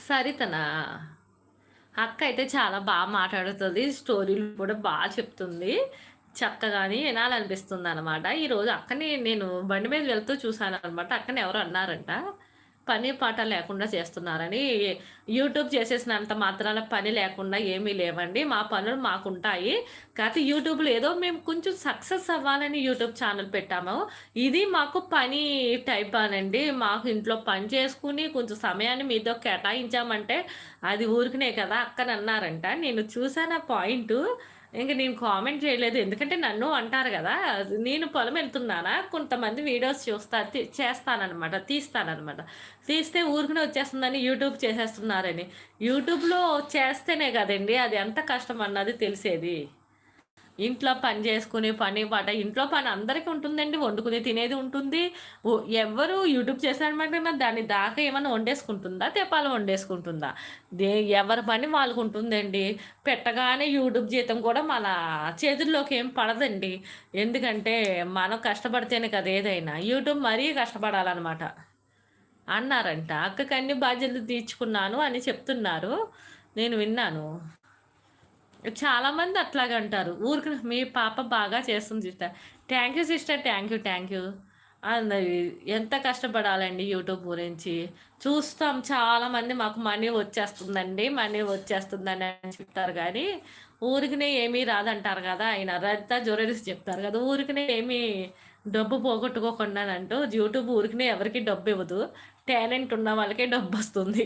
సరితనా? అక్క అయితే చాలా మాట్లాడుతది. స్టోరీలు కూడా చెప్తుంది. చక్కగాని వినాలనిపిస్తుందనమాట. ఈరోజు అక్కని నేను బండి మీద వెళ్తూ చూసాననమాట. అక్కని ఎవరో అన్నారంట. పని పాట లేకుండా చేస్తున్నారని. యూట్యూబ్ చేసేసినంత మాత్రాన పని లేకుండా ఏమీ లేవండి. మా పనులు మాకుంటాయి. కాతే యూట్యూబ్‌లో ఏదో మేము కొంచెం సక్సెస్ అవ్వాలని యూట్యూబ్ ఛానల్ పెట్టాము. ఇది మాకు పని టైప్ అనండి. మాకు ఇంట్లో పని చేసుకొని కొంచెం సమయాన్ని మీతో కేటాయించామంటే అది ఊరికనే కదా అక్కనన్నారంట. నేను చూసాను ఆ పాయింటు. ఇంక నేను కామెంట్ చేయలేదు. ఎందుకంటే నన్ను అంటారు గదా! నేను పొలమెళ్తున్నానా, కొంతమంది వీడియోస్ చూస్తా చేస్తాననమాట. తీస్తాననమాట. తీస్తే ఊరికనే వచ్చేస్తుందని యూట్యూబ్ చేసేస్తున్నారని. యూట్యూబ్‌లో చేస్తేనే గదండీ అది ఎంత కష్టమన్నది తెలిసేది. ఇంట్లో పని చేసుకునే పని పాట ఇంట్లో పని అందరికీ ఉంటుందండి. వండుకుని తినేది ఉంటుంది. ఎవ్వరు యూట్యూబ్ చేశారనమాట దాని దాకా ఏమన్నా వండేసుకుంటుందా? తెపాలు వండేసుకుంటుందా? దే ఎవరి పని వాళ్ళకుంటుందండి. పెట్టగానే యూట్యూబ్ జీతం కూడా మన చేతుల్లోకి ఏం పడదండి. ఎందుకంటే మనం కష్టపడితేనే కదా ఏదైనా. యూట్యూబ్ మరీ కష్టపడాలనమాట. అన్నారంట. అక్కకి అన్ని బాధ్యతలు తీర్చుకున్నాను అని చెప్తున్నారు. నేను విన్నాను. చాలామంది అట్లాగే అంటారు. ఊరికనే మీ పాప బాగా చేస్తుంది sister. Thank you sister. Thank you. Thank you. అన్నది ఎంత కష్టపడాలండి యూట్యూబ్ గురించి. చూస్తాం చాలామంది మాకు మనీ వచ్చేస్తుందండి, మనీ వచ్చేస్తుందని అని చెప్తారు గానీ, ఊరికనే ఏమీ రాదంటారు కదా! ఆయన రజిత జ్యువెలరీస్ చెప్తారు కదా! ఊరికనే ఏమీ డబ్బు పోగొట్టుకోకుండానంటూ యూట్యూబ్ ఊరికనే ఎవరికీ డబ్బివ్వదు. టాలెంట్ ఉన్న వాళ్ళకే డబ్బొస్తుంది.